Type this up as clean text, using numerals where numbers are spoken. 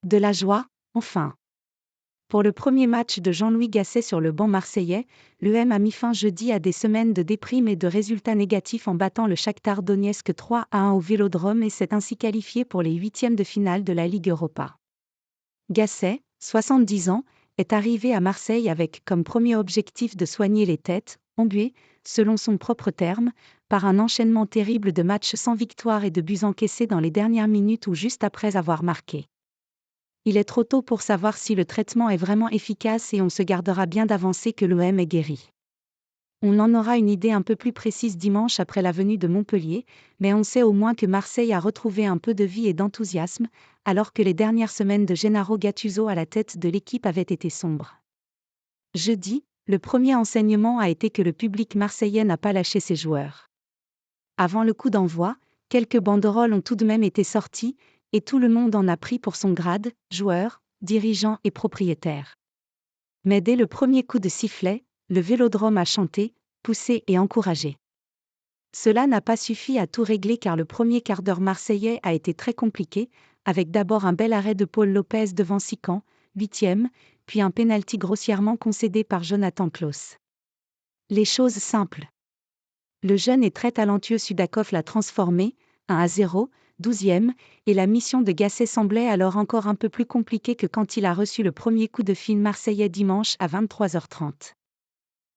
De la joie, enfin. Pour le premier match de Jean-Louis Gasset sur le banc marseillais, l'UM a mis fin jeudi à des semaines de déprime et de résultats négatifs en battant le Shakhtar Donetsk 3-1 au Vélodrome et s'est ainsi qualifié pour les huitièmes de finale de la Ligue Europa. Gasset, 70 ans, est arrivé à Marseille avec comme premier objectif de soigner les têtes, embuées, selon son propre terme, par un enchaînement terrible de matchs sans victoire et de buts encaissés dans les dernières minutes ou juste après avoir marqué. Il est trop tôt pour savoir si le traitement est vraiment efficace et on se gardera bien d'avancer que l'OM est guéri. On en aura une idée un peu plus précise dimanche après la venue de Montpellier, mais on sait au moins que Marseille a retrouvé un peu de vie et d'enthousiasme, alors que les dernières semaines de Gennaro Gattuso à la tête de l'équipe avaient été sombres. Jeudi, le premier enseignement a été que le public marseillais n'a pas lâché ses joueurs. Avant le coup d'envoi, quelques banderoles ont tout de même été sorties, et tout le monde en a pris pour son grade, joueurs, dirigeants et propriétaires. Mais dès le premier coup de sifflet, le Vélodrome a chanté, poussé et encouragé. Cela n'a pas suffi à tout régler car le premier quart d'heure marseillais a été très compliqué, avec d'abord un bel arrêt de Paul Lopez devant Sican, 8e, puis un pénalty grossièrement concédé par Jonathan Klaus. Les choses simples. Le jeune et très talentueux Sudakov l'a transformé, 1-0, 12e, et la mission de Gasset semblait alors encore un peu plus compliquée que quand il a reçu le premier coup de fil marseillais dimanche à 23h30.